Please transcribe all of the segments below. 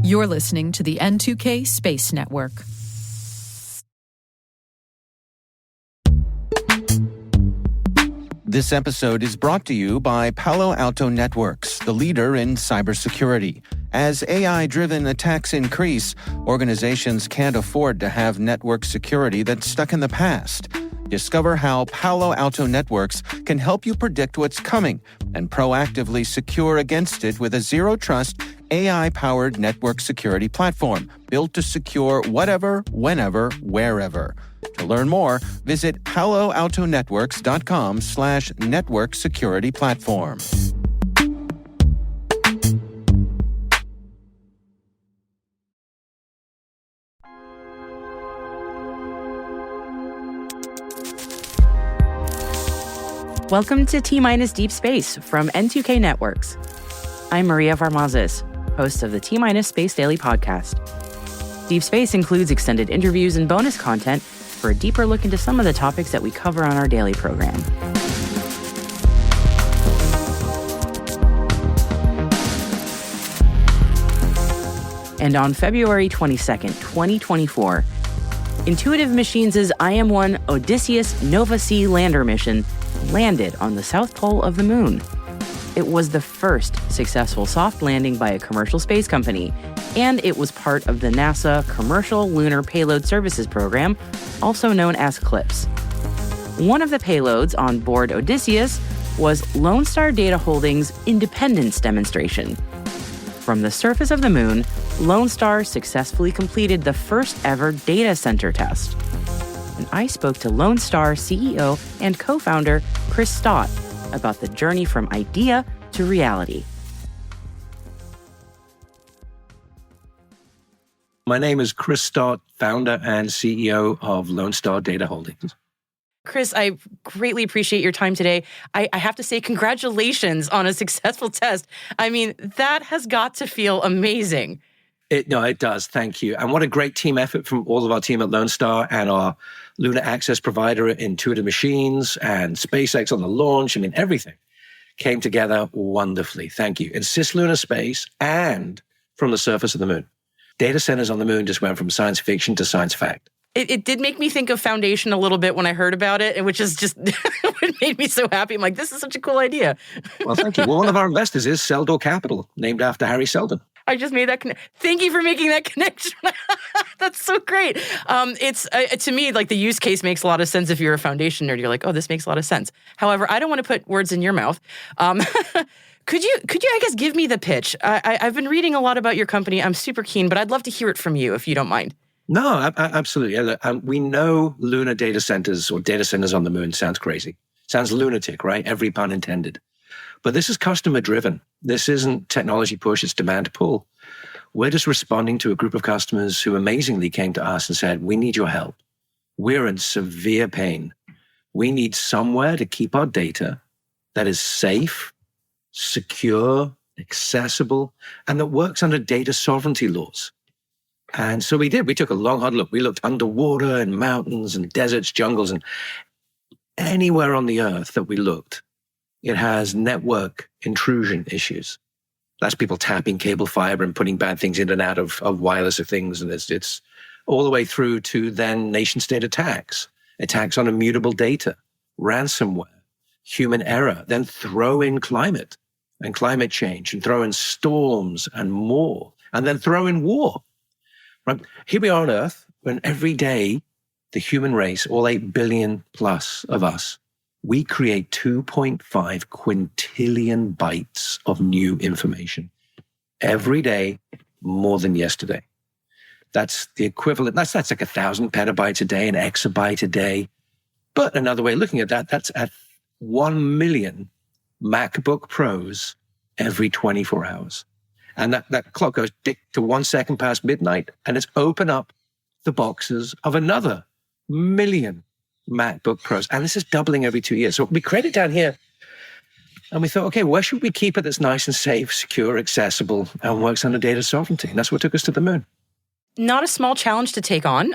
You're listening to the N2K Space Network. This episode is brought to you by Palo Alto Networks, the leader in cybersecurity. As AI-driven attacks increase, organizations can't afford to have network security that's stuck in the past. Discover how Palo Alto Networks can help you predict what's coming and proactively secure against it with a zero-trust, AI-powered network security platform built to secure whatever, whenever, wherever. To learn more, visit paloaltonetworks.com/network security platform. Welcome to T-Minus Deep Space from N2K Networks. I'm Maria Varmazes, host of the T-Minus Space Daily podcast. Deep Space includes extended interviews and bonus content for a deeper look into some of the topics that we cover on our daily program. And on February 22nd, 2024, Intuitive Machines' IM-1 Odysseus Nova C lander mission landed on the south pole of the moon. It was the first successful soft landing by a commercial space company, and it was part of the NASA Commercial Lunar Payload Services Program, also known as CLPS. One of the payloads on board Odysseus was Lonestar Data Holdings' Independence Demonstration. From the surface of the moon, Lonestar successfully completed the first ever data center test. And I spoke to Lonestar CEO and co-founder Chris Stott about the journey from idea to reality. My name is Chris Stott, founder and CEO of Lonestar Data Holdings. Chris, I greatly appreciate your time today. I have to say congratulations on a successful test. I mean, that has got to feel amazing. It does. Thank you. And what a great team effort from all of our team at Lonestar and our lunar access provider, Intuitive Machines, and SpaceX on the launch. I mean, everything came together wonderfully. Thank you. In cislunar space and from the surface of the moon. Data centers on the moon just went from science fiction to science fact. It did make me think of Foundation a little bit when I heard about it, which is just what made me so happy. I'm like, this is such a cool idea. Well, thank you. Well, one of our investors is Seldor Capital, named after Harry Seldon. I just made that Thank you for making that connection. That's so great. It's to me, like, the use case makes a lot of sense. If you're a Foundation nerd, you're like, oh, this makes a lot of sense. However, I don't want to put words in your mouth. Could you, I guess, give me the pitch? I've been reading a lot about your company. I'm super keen, but I'd love to hear it from you if you don't mind. No, absolutely. We know lunar data centers or data centers on the moon sounds crazy. Sounds lunatic, right? Every pun intended. But this is customer driven. This isn't technology push, it's demand pull. We're just responding to a group of customers who amazingly came to us and said, we need your help. We're in severe pain. We need somewhere to keep our data that is safe, secure, accessible, and that works under data sovereignty laws. And so we did. We took a long, hard look. We looked underwater in mountains and deserts, jungles, and anywhere on the earth that we looked, it has network intrusion issues. That's people tapping cable fiber and putting bad things in and out of wireless things. And it's all the way through to then nation-state attacks on immutable data, ransomware, human error, then throw in climate and climate change, and throw in storms and more, and then throw in war. Right? Here we are on Earth, when every day the human race, all 8 billion plus of us, we create 2.5 quintillion bytes of new information. Every day, more than yesterday. That's the equivalent, that's like 1,000 petabytes a day, an exabyte a day. But another way of looking at that, that's at 1 million MacBook Pros every 24 hours. And that clock goes tick to 1 second past midnight, and it's open up the boxes of another 1 million MacBook Pros. And this is doubling every 2 years. So we created down here, and we thought, okay, where should we keep it that's nice and safe, secure, accessible, and works under data sovereignty? And that's what took us to the moon. not a small challenge to take on.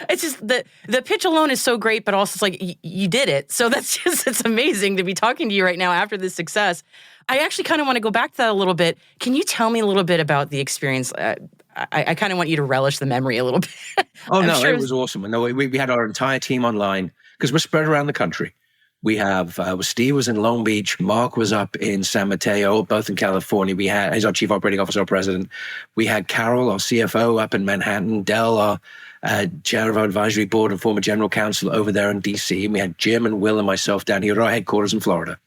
It's just the pitch alone is so great, but also it's like you did it. So it's amazing to be talking to you right now after this success. I actually kind of want to go back to that a little bit. Can you tell me a little bit about the experience? I kind of want you to relish the memory a little bit. Oh, no, sure it was awesome. No, we had our entire team online because we're spread around the country. We have, Steve was in Long Beach. Mark was up in San Mateo, both in California. He's our chief operating officer, our president. We had Carol, our CFO, up in Manhattan. Dell, our chair of our advisory board and former general counsel, over there in DC. And we had Jim and Will and myself down here at our headquarters in Florida.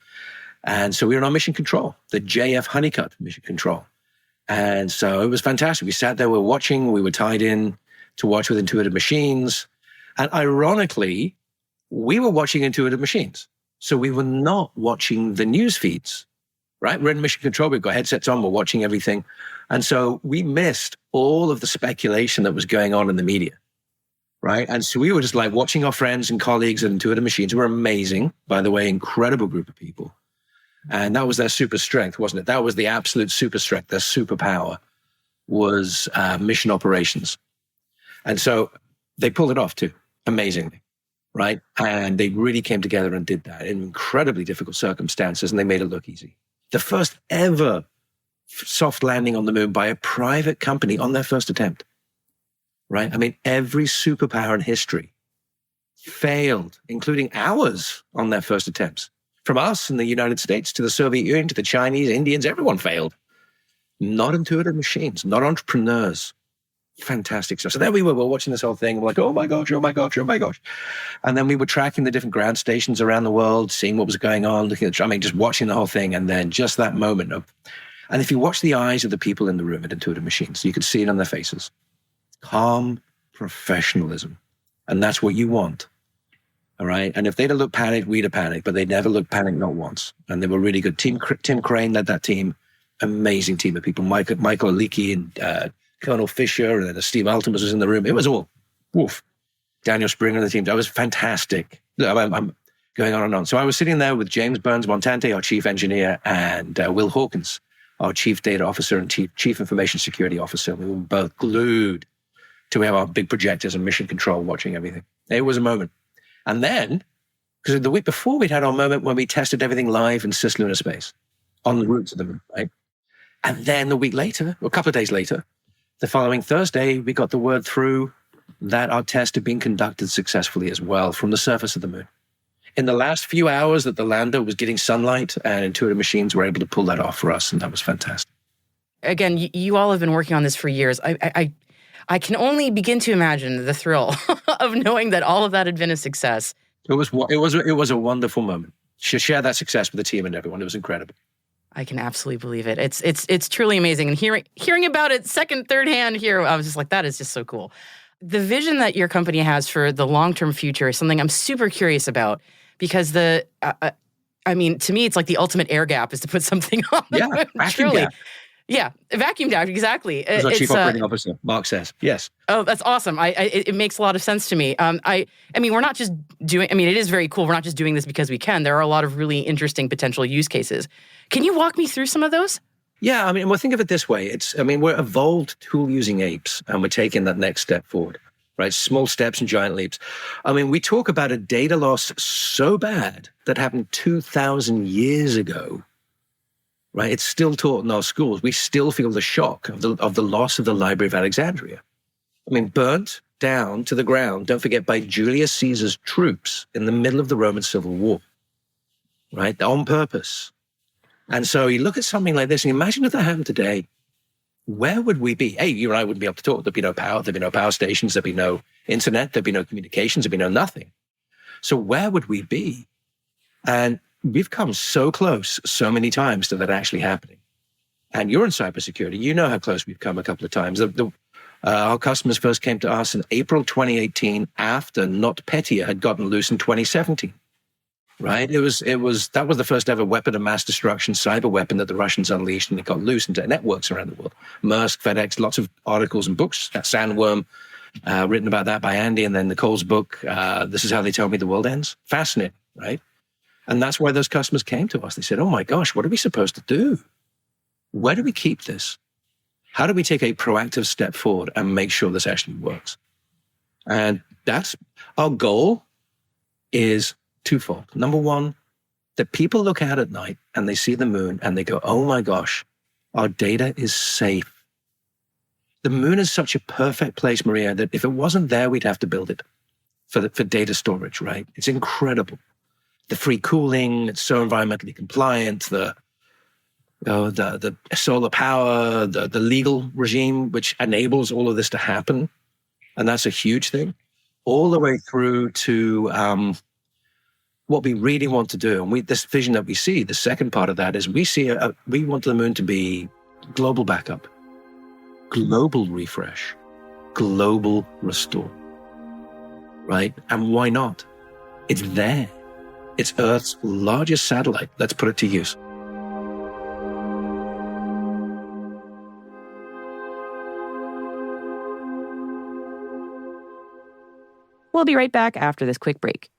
And so we were on mission control, the JF Honeycutt mission control. And so it was fantastic. We sat there, we were watching, we were tied in to watch with Intuitive Machines. And ironically, we were watching Intuitive Machines. So we were not watching the news feeds, right? We're in mission control. We've got headsets on. We're watching everything. And so we missed all of the speculation that was going on in the media, right? And so we were just like watching our friends and colleagues at Intuitive Machines, who were amazing, by the way, incredible group of people. And that was their super strength, wasn't it? That was the absolute super strength. Their superpower was mission operations. And so they pulled it off too, amazingly, right? And they really came together and did that in incredibly difficult circumstances, and they made it look easy. The first ever soft landing on the moon by a private company on their first attempt, right? I mean, every superpower in history failed, including ours on their first attempts. From us in the United States to the Soviet Union to the Chinese, Indians, everyone failed. Not Intuitive Machines, not entrepreneurs. Fantastic stuff. So there we were watching this whole thing. We're like, oh my gosh, oh my gosh, oh my gosh. And then we were tracking the different ground stations around the world, seeing what was going on, looking at just watching the whole thing. And then just that moment and if you watch the eyes of the people in the room at Intuitive Machines, you could see it on their faces. Calm professionalism. And that's what you want. All right. And if they'd have looked panicked, we'd have panicked, but they never looked panicked, not once. And they were really good. Tim Crane led that team. Amazing team of people. Michael Aliki and Colonel Fisher, and then Steve Altimus was in the room. It was all woof. Daniel Springer and the team. That was fantastic. I'm going on and on. So I was sitting there with James Burns-Montante, our chief engineer, and Will Hawkins, our chief data officer and chief information security officer. We were both glued to have our big projectors and mission control watching everything. It was a moment. And then, because the week before we'd had our moment when we tested everything live in cislunar space on the route to the moon, right? And then the week later, or a couple of days later, the following Thursday, we got the word through that our test had been conducted successfully as well from the surface of the moon. In the last few hours that the lander was getting sunlight, and Intuitive Machines were able to pull that off for us, and that was fantastic. Again, you all have been working on this for years. I can only begin to imagine the thrill of knowing that all of that had been a success. It was a wonderful moment. Share that success with the team and everyone. It was incredible. I can absolutely believe it. It's truly amazing. And hearing about it third hand here, I was just like, that is just so cool. The vision that your company has for the long-term future is something I'm super curious about, because to me, it's like the ultimate air gap is to put something on the moon. Truly. Gap. Yeah, vacuum gap, exactly. As our chief operating officer, Mark says. Yes. Oh, that's awesome. It makes a lot of sense to me. We're not just doing, it is very cool. We're not just doing this because we can. There are a lot of really interesting potential use cases. Can you walk me through some of those? Yeah, well, think of it this way. We're evolved tool-using apes, and we're taking that next step forward, right? Small steps and giant leaps. We talk about a data loss so bad that happened 2,000 years ago. Right, it's still taught in our schools. We still feel the shock of the loss of the Library of Alexandria. Burnt down to the ground, don't forget, by Julius Caesar's troops in the middle of the Roman Civil War, right, on purpose. And so you look at something like this, and imagine if that happened today. Where would we be? Hey, you and I wouldn't be able to talk. There'd be no power. There'd be no power stations. There'd be no internet. There'd be no communications. There'd be no nothing. So where would we be? And we've come so close so many times to that actually happening. And you're in cybersecurity. You know how close we've come a couple of times. Our customers first came to us in April 2018 after NotPetya had gotten loose in 2017. Right? That was the first ever weapon of mass destruction, cyber weapon that the Russians unleashed, and it got loose into networks around the world. Maersk, FedEx, lots of articles and books. Sandworm, written about that by Andy, and then Nicole's book, This Is How They Tell Me the World Ends. Fascinating, right? And that's why those customers came to us. They said, oh my gosh, what are we supposed to do? Where do we keep this? How do we take a proactive step forward and make sure this actually works? And that's our goal is twofold. Number one, that people look out at night and they see the moon and they go, oh my gosh, our data is safe. The moon is such a perfect place, Maria, that if it wasn't there, we'd have to build it for data storage, right? It's incredible. The free cooling, it's so environmentally compliant, the solar power, the legal regime, which enables all of this to happen. And that's a huge thing. All the way through to what we really want to do. And this vision that we see, the second part of that is we want the moon to be global backup, global refresh, global restore, right? And why not? It's there. It's Earth's largest satellite. Let's put it to use. We'll be right back after this quick break.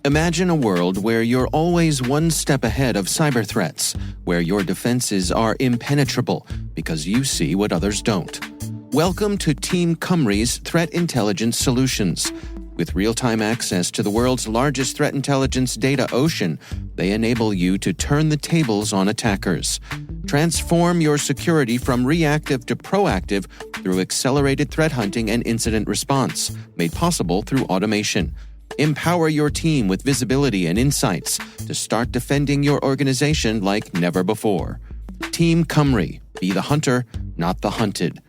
Imagine a world where you're always one step ahead of cyber threats, where your defenses are impenetrable because you see what others don't. Welcome to Team Cymru's Threat Intelligence Solutions. With real-time access to the world's largest threat intelligence data ocean, they enable you to turn the tables on attackers. Transform your security from reactive to proactive through accelerated threat hunting and incident response, made possible through automation. Empower your team with visibility and insights to start defending your organization like never before. Team Cymru. Be the hunter, not the hunted.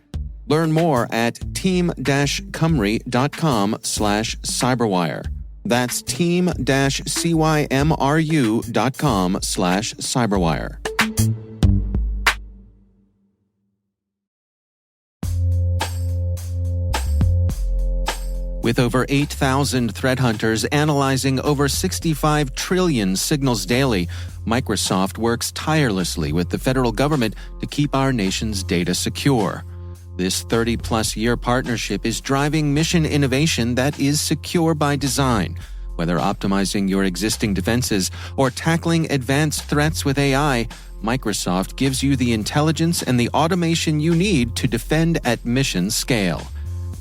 Learn more at team-cymru.com/cyberwire. That's team-cymru.com/cyberwire. With over 8,000 threat hunters analyzing over 65 trillion signals daily, Microsoft works tirelessly with the federal government to keep our nation's data secure. This 30-plus year partnership is driving mission innovation that is secure by design. Whether optimizing your existing defenses or tackling advanced threats with AI, Microsoft gives you the intelligence and the automation you need to defend at mission scale.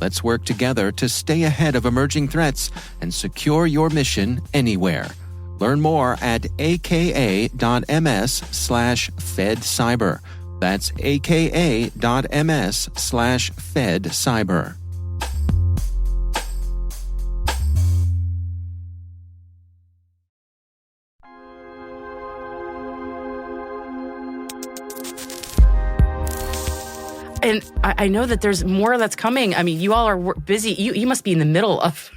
Let's work together to stay ahead of emerging threats and secure your mission anywhere. Learn more at aka.ms/fedcyber. That's aka.ms/fedcyber. And I know that there's more that's coming. I mean, you all are busy. You must be in the middle of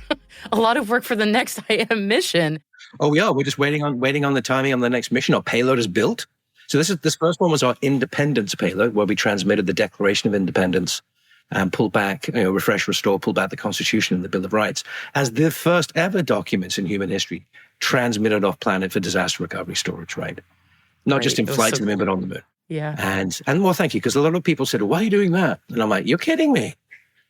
a lot of work for the next IM mission. Oh, yeah. We're just waiting on the timing on the next mission. Our payload is built. So this first one was our independence payload, where we transmitted the Declaration of Independence and pulled back, refresh, restore, pulled back the Constitution and the Bill of Rights as the first ever documents in human history transmitted off planet for disaster recovery storage, right? Not just in flight to the moon, but on the moon. Yeah. And well, thank you, because a lot of people said, why are you doing that? And I'm like, you're kidding me.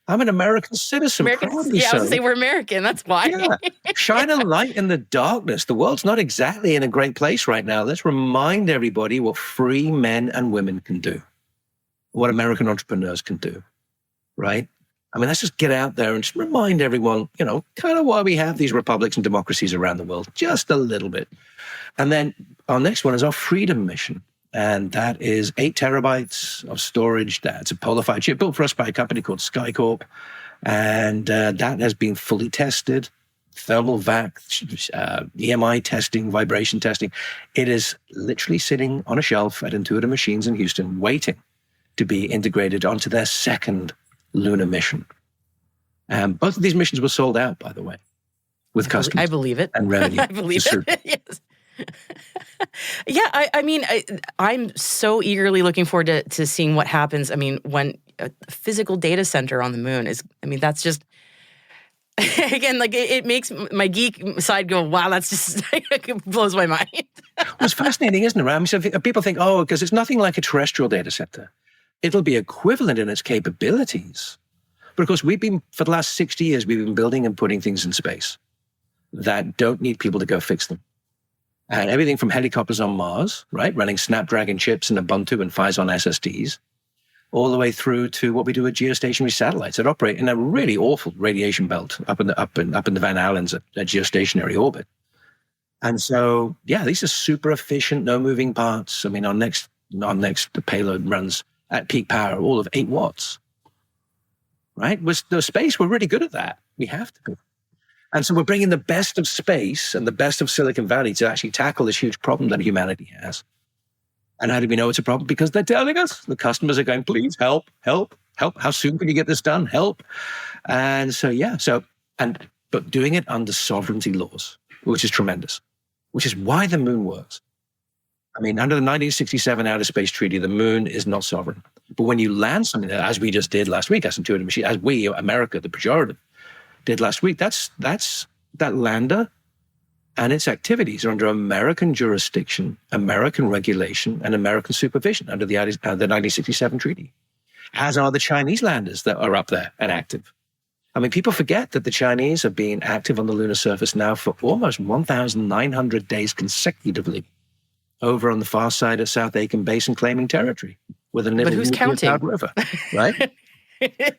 I'm an American citizen. I was going to say we're American. That's why. Yeah. Shine a light in the darkness. The world's not exactly in a great place right now. Let's remind everybody what free men and women can do, what American entrepreneurs can do, right? I mean, let's just get out there and just remind everyone, kind of why we have these republics and democracies around the world, just a little bit. And then our next one is our freedom mission. And that is 8 terabytes of storage. That's a PolarFire chip built for us by a company called SkyCorp. And that has been fully tested, thermal vac, EMI testing, vibration testing. It is literally sitting on a shelf at Intuitive Machines in Houston, waiting to be integrated onto their second lunar mission. Both of these missions were sold out, by the way, with customers. I believe it. And revenue. I believe it. Yes. Yeah, I mean, I'm so eagerly looking forward to seeing what happens. I mean, when a physical data center on the moon that's just, again, like it makes my geek side go, wow, that's just, it blows my mind. Well, it's fascinating, isn't it? Right? I mean, so people think, because it's nothing like a terrestrial data center. It'll be equivalent in its capabilities. But of course, for the last 60 years, we've been building and putting things in space that don't need people to go fix them. And everything from helicopters on Mars, right, running Snapdragon chips and Ubuntu and Phison SSDs, all the way through to what we do with geostationary satellites that operate in a really awful radiation belt up in the Van Allens at geostationary orbit. And so, yeah, these are super efficient, no moving parts. I mean, our next payload runs at peak power, all of 8 watts. Right? With the space, we're really good at that. We have to be. And so we're bringing the best of space and the best of Silicon Valley to actually tackle this huge problem that humanity has. And how do we know it's a problem? Because they're telling us. The customers are going, please help, help, help. How soon can you get this done? Help. And so, yeah. But doing it under sovereignty laws, which is tremendous, which is why the moon works. I mean, under the 1967 Outer Space Treaty, the moon is not sovereign. But when you land something there, as we just did last week, as Intuitive Machine, as we, America, the pejorative, did last week, that lander and its activities are under American jurisdiction, American regulation, and American supervision under the 1967 treaty, as are the Chinese landers that are up there and active. I mean, people forget that the Chinese have been active on the lunar surface now for almost 1,900 days consecutively over on the far side of South Aitken Basin claiming territory with a But who's counting? River, right?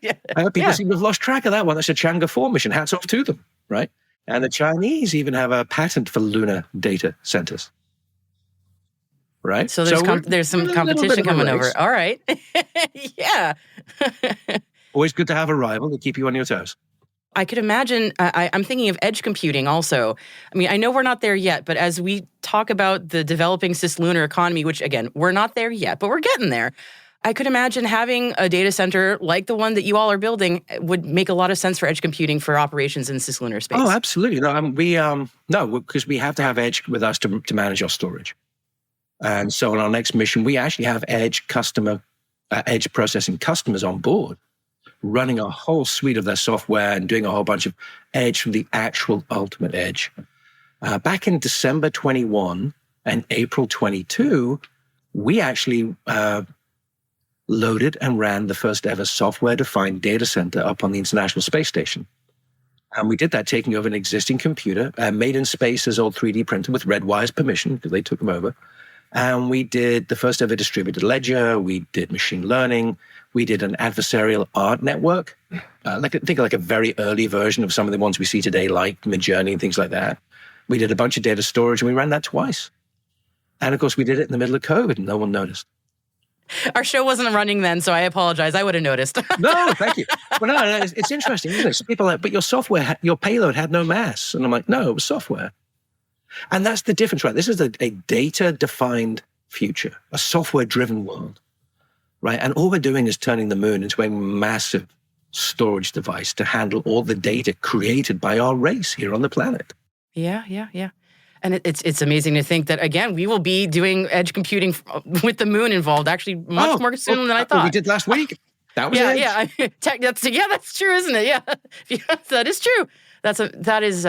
Yeah. People seem to have lost track of that one. That's a Chang'e 4 mission. Hats off to them, right? And the Chinese even have a patent for lunar data centers, right? So there's some competition coming over. All right. Yeah. Always good to have a rival to keep you on your toes. I could imagine, I'm thinking of edge computing also. I mean, I know we're not there yet, but as we talk about the developing cislunar economy, which again, we're not there yet, but we're getting there. I could imagine having a data center like the one that you all are building would make a lot of sense for edge computing for operations in cislunar space. Oh, absolutely. No, because we have to have edge with us to manage our storage. And so on our next mission, we actually have edge processing customers on board, running a whole suite of their software and doing a whole bunch of edge from the actual ultimate edge. Back in December 21 and April 22, we actually loaded and ran the first ever software-defined data center up on the International Space Station. And we did that taking over an existing computer, made in space as old 3D printer with Redwire's permission, because they took them over. And we did the first ever distributed ledger. We did machine learning. We did an adversarial art network. Think like a very early version of some of the ones we see today, like Midjourney and things like that. We did a bunch of data storage, and we ran that twice. And of course, we did it in the middle of COVID, and no one noticed. Our show wasn't running then, so I apologize. I would have noticed. No, thank you. Well, no, it's interesting, isn't it? So people are like, but your software, your payload had no mass. And I'm like, no, it was software. And that's the difference, right? This is a data-defined future, a software-driven world, right? And all we're doing is turning the moon into a massive storage device to handle all the data created by our race here on the planet. Yeah. And it's amazing to think that, again, we will be doing edge computing with the moon involved actually much more soon than I thought. We did last week. That was edge. Yeah. That's true, isn't it? Yeah. That is true. That is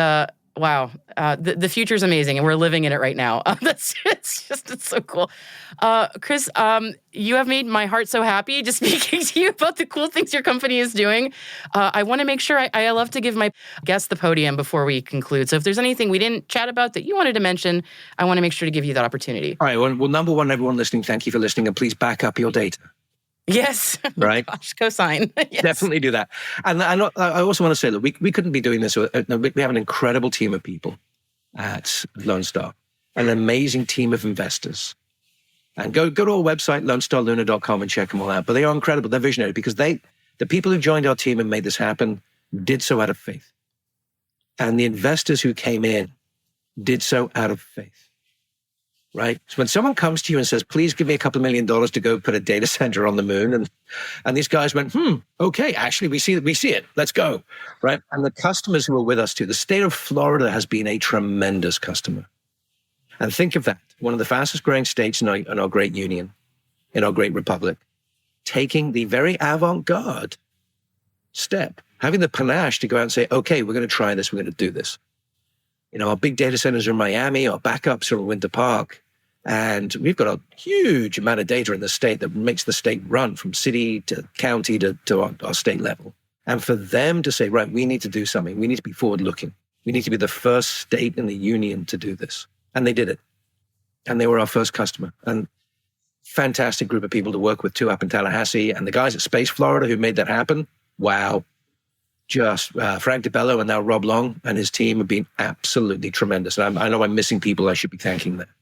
wow. The future is amazing, and we're living in it right now. It's so cool. Chris, you have made my heart so happy just speaking to you about the cool things your company is doing. I want to make sure I love to give my guests the podium before we conclude. So if there's anything we didn't chat about that you wanted to mention, I want to make sure to give you that opportunity. All right. Well, number one, everyone listening, thank you for listening, and please back up your data. Yes. Right. Gosh, cosign. Yes. Definitely do that. And I also want to say that we couldn't be doing this. We have an incredible team of people at Lonestar, an amazing team of investors. And go to our website, lonestarlunar.com, and check them all out. But they are incredible. They're visionary because the people who joined our team and made this happen did so out of faith. And the investors who came in did so out of faith. Right? So when someone comes to you and says, please give me a couple of $1 million to go put a data center on the moon, and these guys went, okay, actually, we see it. Let's go. Right? And the customers who are with us too, the state of Florida has been a tremendous customer. And think of that, one of the fastest growing states in our great union, in our great republic, taking the very avant-garde step, having the panache to go out and say, okay, we're going to try this, we're going to do this. Our big data centers are in Miami, our backups are in Winter Park, and we've got a huge amount of data in the state that makes the state run from city to county to our state level. And for them to say, right, we need to do something. We need to be forward-looking. We need to be the first state in the union to do this. And they did it. And they were our first customer. And fantastic group of people to work with too up in Tallahassee. And the guys at Space Florida who made that happen, wow. Just Frank DeBello and now Rob Long and his team have been absolutely tremendous. And I know I'm missing people I should be thanking there.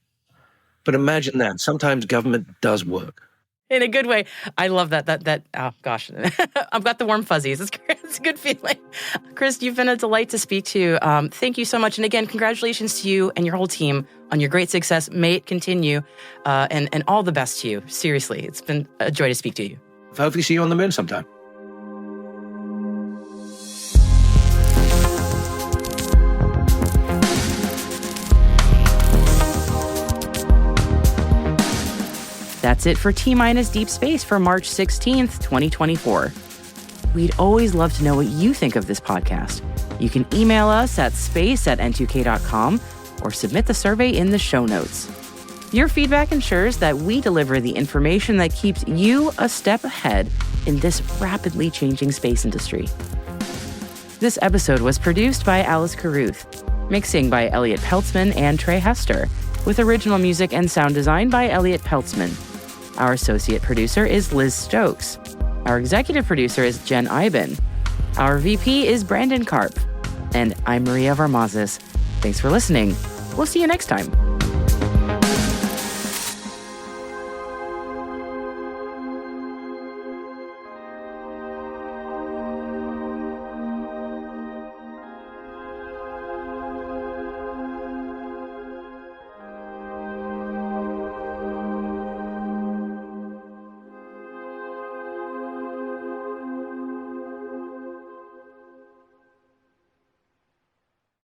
But imagine that. Sometimes government does work. In a good way. I love that. Oh, gosh. I've got the warm fuzzies. It's a good feeling. Chris, you've been a delight to speak to. Thank you so much. And again, congratulations to you and your whole team on your great success. May it continue. And all the best to you. Seriously, it's been a joy to speak to you. Hopefully see you on the moon sometime. That's it for T-Minus Deep Space for March 16th, 2024. We'd always love to know what you think of this podcast. You can email us at space@n2k.com or submit the survey in the show notes. Your feedback ensures that we deliver the information that keeps you a step ahead in this rapidly changing space industry. This episode was produced by Alice Carruth, mixing by Elliot Peltzman and Trey Hester, with original music and sound design by Elliot Peltzman. Our associate producer is Liz Stokes. Our executive producer is Jen Iben. Our VP is Brandon Karp. And I'm Maria Varmazes. Thanks for listening. We'll see you next time.